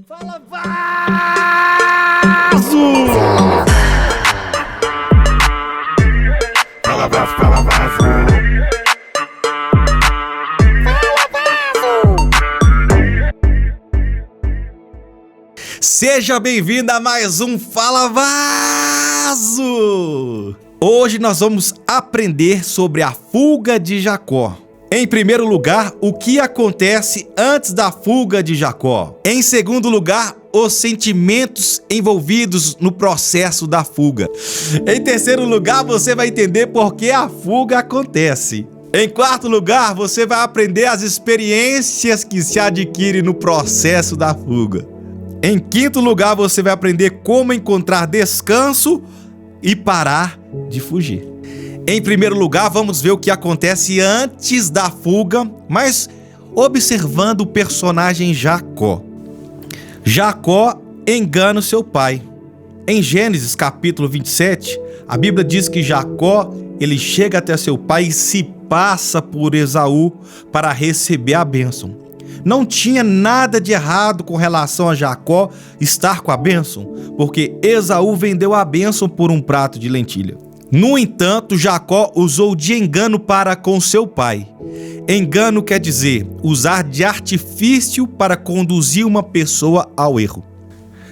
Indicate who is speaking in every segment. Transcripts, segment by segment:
Speaker 1: Fala, Vaso!
Speaker 2: Fala, Vaso, fala, Vaso.
Speaker 1: Seja bem-vindo a mais um Fala Vaso! Hoje nós vamos aprender sobre a fuga de Jacó. Em primeiro lugar, o que acontece antes da fuga de Jacó. Em segundo lugar, os sentimentos envolvidos no processo da fuga. Em terceiro lugar, você vai entender por que a fuga acontece. Em quarto lugar, você vai aprender as experiências que se adquirem no processo da fuga. Em quinto lugar, você vai aprender como encontrar descanso e parar de fugir. Em primeiro lugar, vamos ver o que acontece antes da fuga, mas observando o personagem Jacó. Jacó engana o seu pai. Em Gênesis capítulo 27, a Bíblia diz que Jacó, ele chega até seu pai e se passa por Esaú para receber a bênção. Não tinha nada de errado com relação a Jacó estar com a bênção, porque Esaú vendeu a bênção por um prato de lentilha. No entanto, Jacó usou de engano para com seu pai. Engano quer dizer usar de artifício para conduzir uma pessoa ao erro.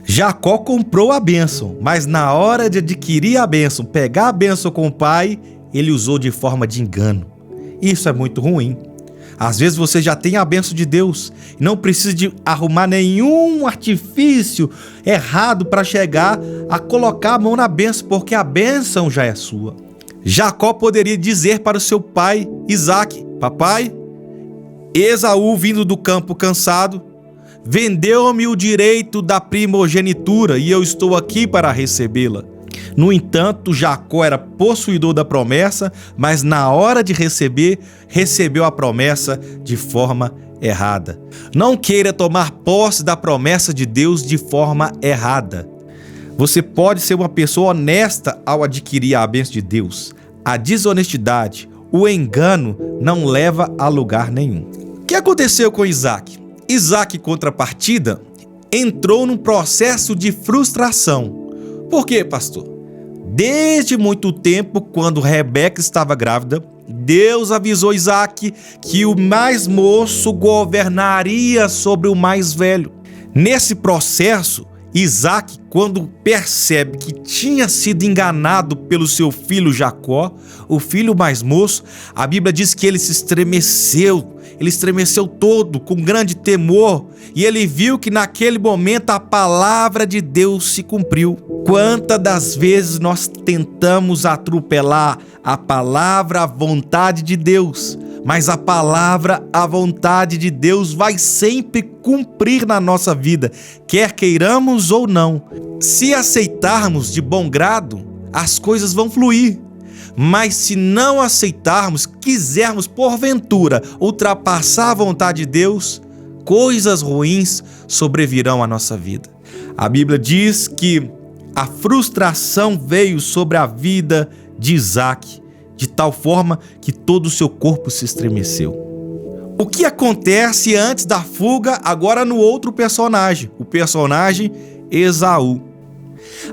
Speaker 1: Jacó comprou a bênção, mas na hora de adquirir a bênção, pegar a bênção com o pai, ele usou de forma de engano. Isso é muito ruim. Às vezes você já tem a bênção de Deus e não precisa de arrumar nenhum artifício errado para chegar a colocar a mão na bênção, porque a bênção já é sua. Jacó poderia dizer para o seu pai Isaac: papai, Esaú, vindo do campo cansado, vendeu-me o direito da primogenitura e eu estou aqui para recebê-la. No entanto, Jacó era possuidor da promessa, mas na hora de receber, recebeu a promessa de forma errada. Não queira tomar posse da promessa de Deus de forma errada. Você pode ser uma pessoa honesta ao adquirir a bênção de Deus. A desonestidade, o engano não leva a lugar nenhum. O que aconteceu com Isaac? Isaac, em contrapartida, entrou num processo de frustração. Por quê, pastor? Desde muito tempo, quando Rebeca estava grávida, Deus avisou Isaac que o mais moço governaria sobre o mais velho. Nesse processo, Isaac, quando percebe que tinha sido enganado pelo seu filho Jacó, o filho mais moço, a Bíblia diz que ele estremeceu todo com grande temor, e ele viu que naquele momento a palavra de Deus se cumpriu. Quantas das vezes nós tentamos atropelar a palavra, a vontade de Deus, mas a palavra, a vontade de Deus vai sempre cumprir na nossa vida, quer queiramos ou não. Se aceitarmos de bom grado, as coisas vão fluir. Mas se não aceitarmos, quisermos porventura ultrapassar a vontade de Deus, coisas ruins sobrevirão à nossa vida. A Bíblia diz que a frustração veio sobre a vida de Isaac, de tal forma que todo o seu corpo se estremeceu. O que acontece antes da fuga agora no outro personagem, o personagem Esaú?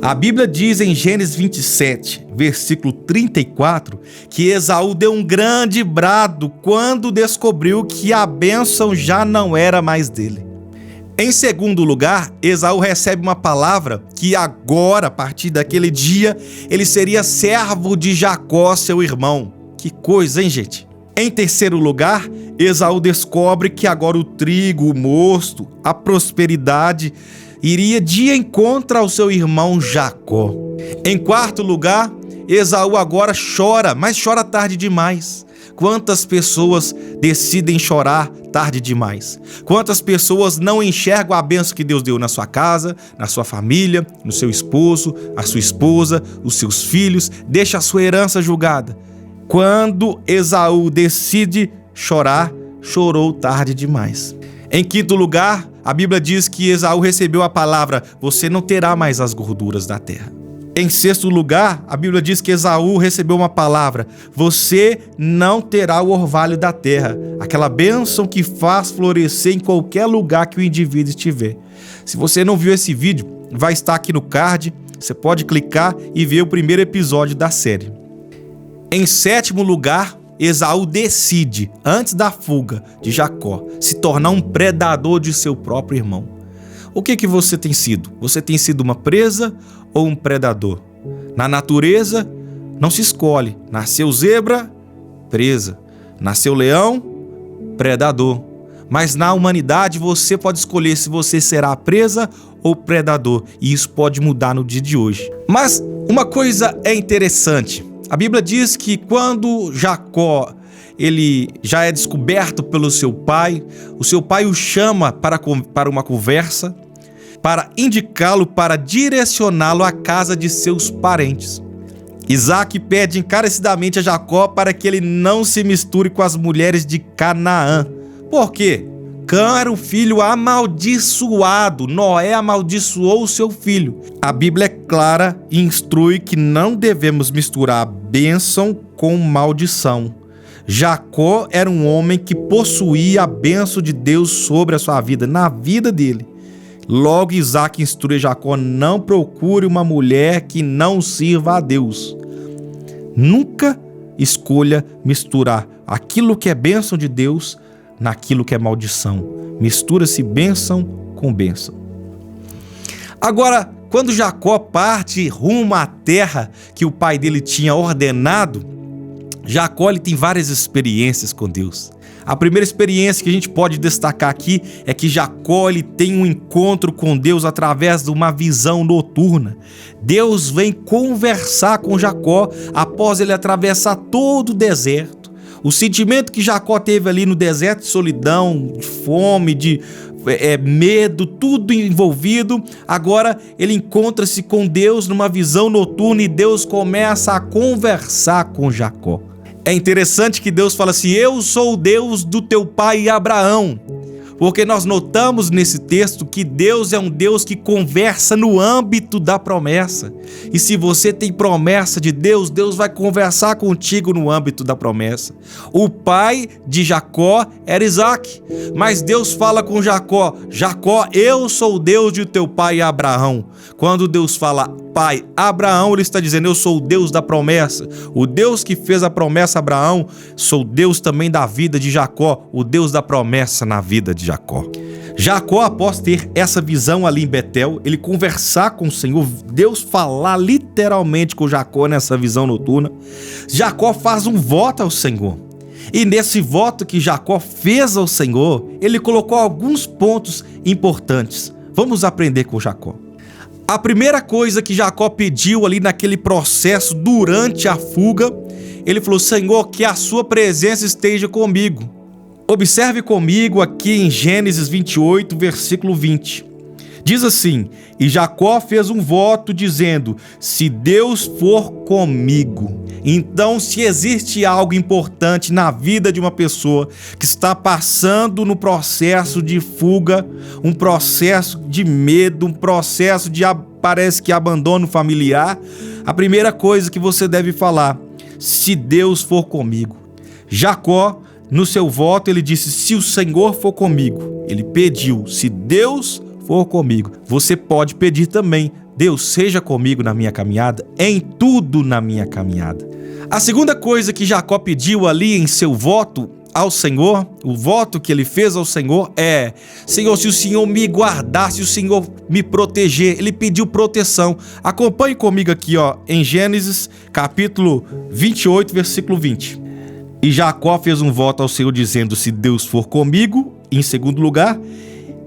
Speaker 1: A Bíblia diz em Gênesis 27, versículo 34, que Esaú deu um grande brado quando descobriu que a bênção já não era mais dele. Em segundo lugar, Esaú recebe uma palavra que agora, a partir daquele dia, ele seria servo de Jacó, seu irmão. Que coisa, hein, gente? Em terceiro lugar, Esaú descobre que agora o trigo, o mosto, a prosperidade iria de encontro ao seu irmão Jacó. Em quarto lugar, Esaú agora chora, mas chora tarde demais. Quantas pessoas decidem chorar tarde demais? Quantas pessoas não enxergam a bênção que Deus deu na sua casa, na sua família, no seu esposo, a sua esposa, os seus filhos, deixa a sua herança julgada? Quando Esaú decide chorar, chorou tarde demais. Em quinto lugar, a Bíblia diz que Esaú recebeu a palavra: você não terá mais as gorduras da terra. Em sexto lugar, a Bíblia diz que Esaú recebeu uma palavra: você não terá o orvalho da terra, aquela bênção que faz florescer em qualquer lugar que o indivíduo estiver. Se você não viu esse vídeo, vai estar aqui no card, você pode clicar e ver o primeiro episódio da série. Em sétimo lugar, Esaú decide, antes da fuga de Jacó, se tornar um predador de seu próprio irmão. O que você tem sido? Você tem sido uma presa ou um predador? Na natureza, não se escolhe. Nasceu zebra, presa. Nasceu leão, predador. Mas na humanidade, você pode escolher se você será presa ou predador. E isso pode mudar no dia de hoje. Mas uma coisa é interessante. A Bíblia diz que quando Jacó ele já é descoberto pelo seu pai, o seu pai o chama para uma conversa, para indicá-lo, para direcioná-lo à casa de seus parentes. Isaac pede encarecidamente a Jacó para que ele não se misture com as mulheres de Canaã. Por quê? Cã era um filho amaldiçoado. Noé amaldiçoou o seu filho. A Bíblia é clara e instrui que não devemos misturar bênção com maldição. Jacó era um homem que possuía a bênção de Deus sobre a sua vida, na vida dele. Logo, Isaac instrui Jacó: não procure uma mulher que não sirva a Deus. Nunca escolha misturar aquilo que é bênção de Deus naquilo que é maldição. Mistura-se bênção com bênção. Agora, quando Jacó parte rumo à terra que o pai dele tinha ordenado, Jacó ele tem várias experiências com Deus. A primeira experiência que a gente pode destacar aqui é que Jacó ele tem um encontro com Deus através de uma visão noturna. Deus vem conversar com Jacó após ele atravessar todo o deserto. O sentimento que Jacó teve ali no deserto de solidão, de fome, de medo, tudo envolvido. Agora ele encontra-se com Deus numa visão noturna e Deus começa a conversar com Jacó. É interessante que Deus fala assim: eu sou o Deus do teu pai Abraão. Porque nós notamos nesse texto que Deus é um Deus que conversa no âmbito da promessa. E se você tem promessa de Deus, Deus vai conversar contigo no âmbito da promessa. O pai de Jacó era Isaac, mas Deus fala com Jacó: Jacó, eu sou o Deus de teu pai Abraão. Quando Deus fala pai Abraão, ele está dizendo: eu sou o Deus da promessa. O Deus que fez a promessa a Abraão, sou Deus também da vida de Jacó, o Deus da promessa na vida de Jacó. Jacó, após ter essa visão ali em Betel, ele conversar com o Senhor, Deus falar literalmente com Jacó nessa visão noturna, Jacó faz um voto ao Senhor. E nesse voto que Jacó fez ao Senhor, ele colocou alguns pontos importantes. Vamos aprender com Jacó. A primeira coisa que Jacó pediu ali naquele processo durante a fuga, ele falou: Senhor, que a sua presença esteja comigo. Observe comigo aqui em Gênesis 28, versículo 20. Diz assim: e Jacó fez um voto dizendo: se Deus for comigo. Então, se existe algo importante na vida de uma pessoa que está passando no processo de fuga, um processo de medo, um processo de, parece que, abandono familiar, a primeira coisa que você deve falar: se Deus for comigo. Jacó, no seu voto, ele disse: se o Senhor for comigo. Ele pediu: se Deus for comigo. Você pode pedir também: Deus, seja comigo na minha caminhada, em tudo na minha caminhada. A segunda coisa que Jacó pediu ali em seu voto ao Senhor, o voto que ele fez ao Senhor é: Senhor, se o Senhor me guardar, se o Senhor me proteger. Ele pediu proteção. Acompanhe comigo aqui, em Gênesis capítulo 28, versículo 20. E Jacó fez um voto ao Senhor dizendo: se Deus for comigo, em segundo lugar,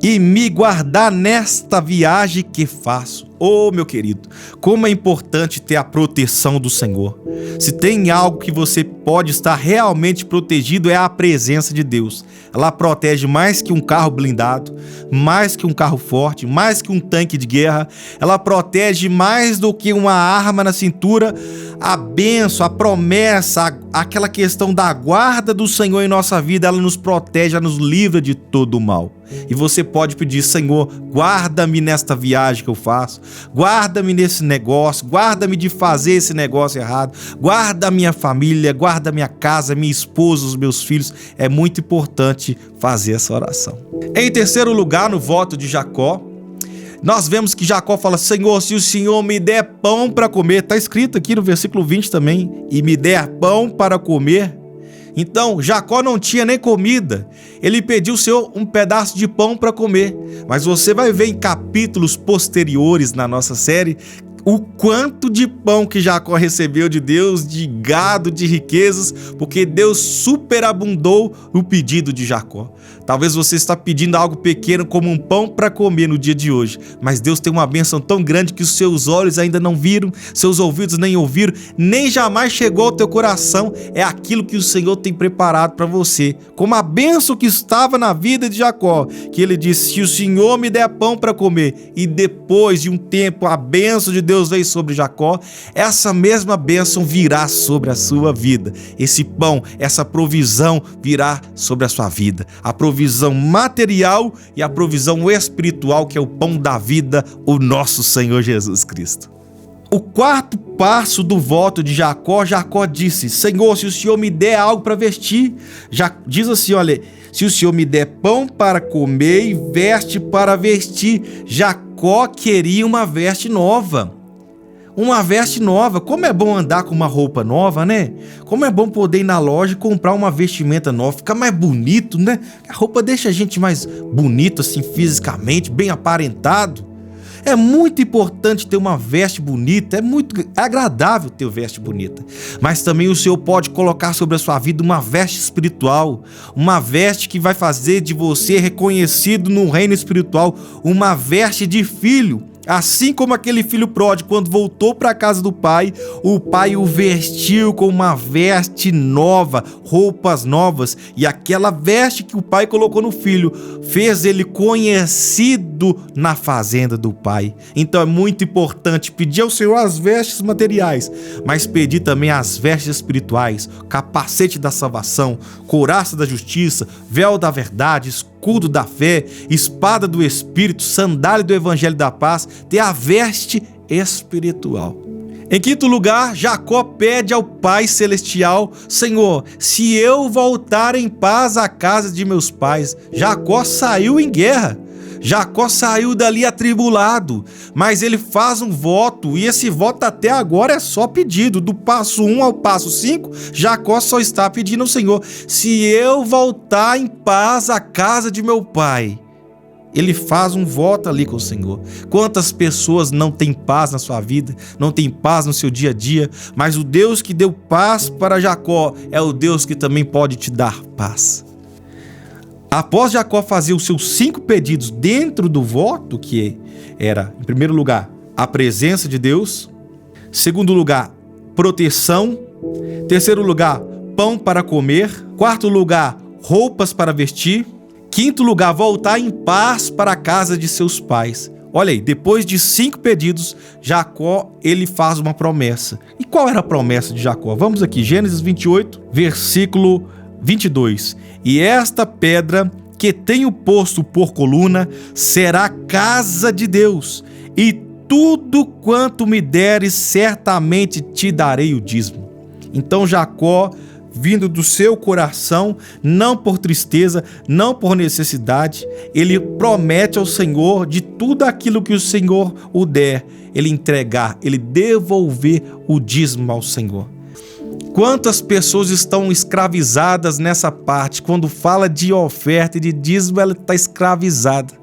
Speaker 1: e me guardar nesta viagem que faço. Oh, meu querido, como é importante ter a proteção do Senhor. Se tem algo que você pode estar realmente protegido, é a presença de Deus. Ela protege mais que um carro blindado, mais que um carro forte, mais que um tanque de guerra. Ela protege mais do que uma arma na cintura. A bênção, a promessa, aquela questão da guarda do Senhor em nossa vida, ela nos protege, ela nos livra de todo o mal. E você pode pedir: Senhor, guarda-me nesta viagem que eu faço. Guarda-me nesse negócio, guarda-me de fazer esse negócio errado, guarda a minha família, guarda a minha casa, minha esposa, os meus filhos. É muito importante fazer essa oração. Em terceiro lugar, no voto de Jacó, nós vemos que Jacó fala: Senhor, se o Senhor me der pão para comer, está escrito aqui no versículo 20 também, e me der pão para comer. Então, Jacó não tinha nem comida, ele pediu ao Senhor um pedaço de pão para comer. Mas você vai ver em capítulos posteriores na nossa série o quanto de pão que Jacó recebeu de Deus, de gado, de riquezas, porque Deus superabundou o pedido de Jacó. Talvez você está pedindo algo pequeno como um pão para comer no dia de hoje, mas Deus tem uma bênção tão grande que os seus olhos ainda não viram, seus ouvidos nem ouviram, nem jamais chegou ao teu coração. É aquilo que o Senhor tem preparado para você, como a bênção que estava na vida de Jacó, que ele disse: se o Senhor me der pão para comer, e depois de um tempo a bênção de Deus veio sobre Jacó, essa mesma bênção virá sobre a sua vida. Esse pão, essa provisão virá sobre a sua vida. A provisão material e a provisão espiritual, que é o pão da vida, o nosso Senhor Jesus Cristo. O quarto passo do voto de Jacó, Jacó disse: Senhor, se o Senhor me der algo para vestir, já diz assim, olha, se o Senhor me der pão para comer e veste para vestir. Jacó queria uma veste nova. Uma veste nova. Como é bom andar com uma roupa nova, né? Como é bom poder ir na loja e comprar uma vestimenta nova. Fica mais bonito, né? A roupa deixa a gente mais bonito, assim, fisicamente, bem aparentado. É muito importante ter uma veste bonita, é muito agradável ter veste bonita. Mas também o Senhor pode colocar sobre a sua vida uma veste espiritual, uma veste que vai fazer de você reconhecido no reino espiritual, uma veste de filho. Assim como aquele filho pródigo, quando voltou para a casa do pai, o pai o vestiu com uma veste nova, roupas novas, e aquela veste que o pai colocou no filho fez ele conhecido na fazenda do pai. Então é muito importante pedir ao Senhor as vestes materiais, mas pedir também as vestes espirituais: capacete da salvação, couraça da justiça, véu da verdade, escudo da fé, espada do Espírito, sandália do Evangelho da paz, ter a veste espiritual. Em quinto lugar, Jacó pede ao Pai Celestial: Senhor, se eu voltar em paz à casa de meus pais. Jacó saiu em guerra. Jacó saiu dali atribulado, mas ele faz um voto, e esse voto até agora é só pedido. Do passo 1 ao passo 5, Jacó só está pedindo ao Senhor: se eu voltar em paz à casa de meu pai. Ele faz um voto ali com o Senhor. Quantas pessoas não têm paz na sua vida, não têm paz no seu dia a dia, mas o Deus que deu paz para Jacó é o Deus que também pode te dar paz. Após Jacó fazer os seus 5 pedidos dentro do voto, que era, em primeiro lugar, a presença de Deus, segundo lugar, proteção, terceiro lugar, pão para comer, quarto lugar, roupas para vestir, quinto lugar, voltar em paz para a casa de seus pais. Olha aí, depois de 5 pedidos, Jacó, ele faz uma promessa. E qual era a promessa de Jacó? Vamos aqui, Gênesis 28, versículo 22. E esta pedra que tenho posto por coluna será casa de Deus, e tudo quanto me deres, certamente te darei o dízimo. Então Jacó, vindo do seu coração, não por tristeza, não por necessidade, ele promete ao Senhor de tudo aquilo que o Senhor o der, ele entregar, ele devolver o dízimo ao Senhor. Quantas pessoas estão escravizadas nessa parte? Quando fala de oferta e de dízimo, ela está escravizada.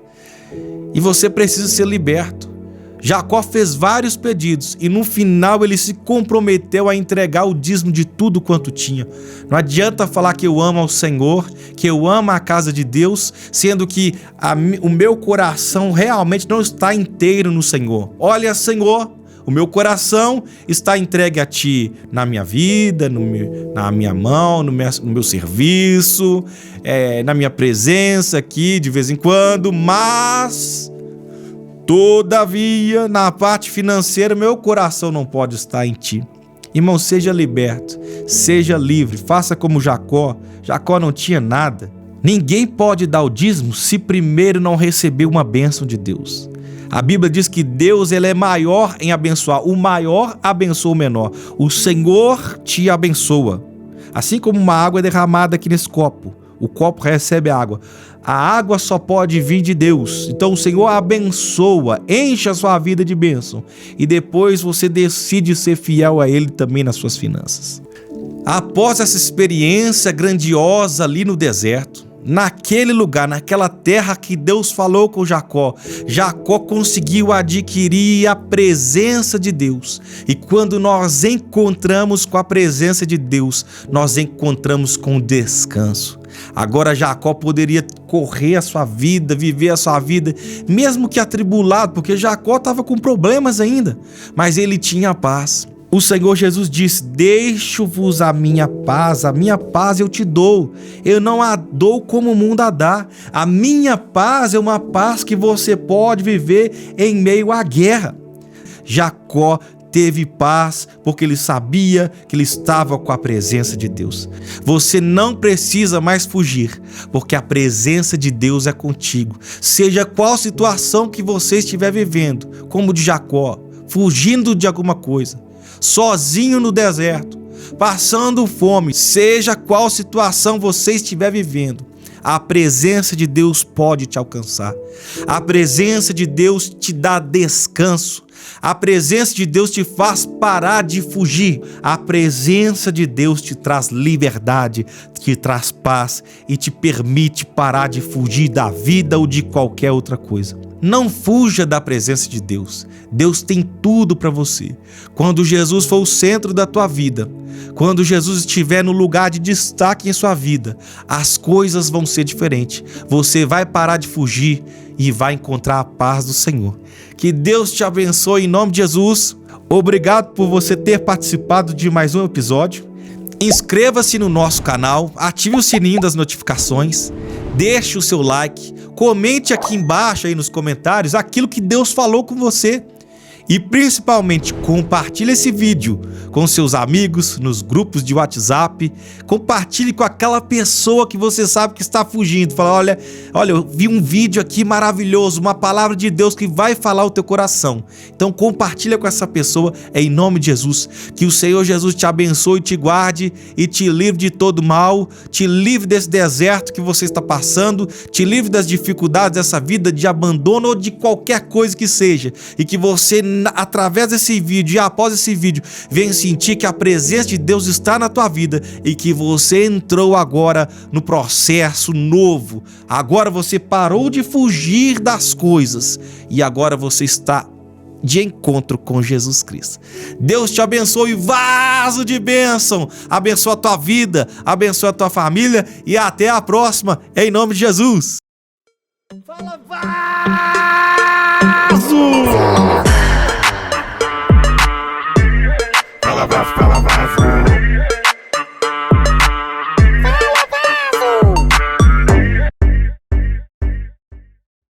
Speaker 1: E você precisa ser liberto. Jacó fez vários pedidos e no final ele se comprometeu a entregar o dízimo de tudo quanto tinha. Não adianta falar que eu amo ao Senhor, que eu amo a casa de Deus, sendo que o meu coração realmente não está inteiro no Senhor. Olha, Senhor, o meu coração está entregue a Ti na minha vida, na minha mão, no meu serviço, na minha presença aqui de vez em quando, mas todavia, na parte financeira, meu coração não pode estar em Ti. Irmão, seja liberto, seja livre, faça como Jacó. Jacó não tinha nada. Ninguém pode dar o dízimo se primeiro não receber uma bênção de Deus. A Bíblia diz que Deus ele é maior em abençoar. O maior abençoa o menor. O Senhor te abençoa. Assim como uma água é derramada aqui nesse copo. O copo recebe água. A água só pode vir de Deus. Então o Senhor abençoa, enche a sua vida de bênção. E depois você decide ser fiel a Ele também nas suas finanças. Após essa experiência grandiosa ali no deserto, naquele lugar, naquela terra que Deus falou com Jacó, Jacó conseguiu adquirir a presença de Deus. E quando nós encontramos com a presença de Deus, nós encontramos com descanso. Agora Jacó poderia correr a sua vida, viver a sua vida, mesmo que atribulado, porque Jacó estava com problemas ainda, mas ele tinha paz. O Senhor Jesus disse: deixo-vos a minha paz eu te dou. Eu não a dou como o mundo a dá. A minha paz é uma paz que você pode viver em meio à guerra. Jacó teve paz porque ele sabia que ele estava com a presença de Deus. Você não precisa mais fugir, porque a presença de Deus é contigo. Seja qual situação que você estiver vivendo, como de Jacó, fugindo de alguma coisa, sozinho no deserto, passando fome, seja qual situação você estiver vivendo, a presença de Deus pode te alcançar. A presença de Deus te dá descanso. A presença de Deus te faz parar de fugir. A presença de Deus te traz liberdade, te traz paz e te permite parar de fugir da vida ou de qualquer outra coisa. Não fuja da presença de Deus. Deus tem tudo para você. Quando Jesus for o centro da tua vida, quando Jesus estiver no lugar de destaque em sua vida, as coisas vão ser diferentes. Você vai parar de fugir e vai encontrar a paz do Senhor. Que Deus te abençoe em nome de Jesus. Obrigado por você ter participado de mais um episódio. Inscreva-se no nosso canal, ative o sininho das notificações, deixe o seu like, comente aqui embaixo aí nos comentários aquilo que Deus falou com você. E principalmente compartilhe esse vídeo com seus amigos, nos grupos de WhatsApp. Compartilhe com aquela pessoa que você sabe que está fugindo. Fala, olha, eu vi um vídeo aqui maravilhoso, uma palavra de Deus que vai falar o teu coração. Então compartilha com essa pessoa em nome de Jesus. Que o Senhor Jesus te abençoe, te guarde e te livre de todo mal. Te livre desse deserto que você está passando. Te livre das dificuldades dessa vida, de abandono ou de qualquer coisa que seja. E que você, através desse vídeo e após esse vídeo, venha sentir que a presença de Deus está na tua vida e que você entrou agora no processo novo. Agora você parou de fugir das coisas e agora você está de encontro com Jesus Cristo. Deus te abençoe, vaso de bênção. Abençoa a tua vida, abençoa a tua família e até a próxima, em nome de Jesus. Fala, vaso!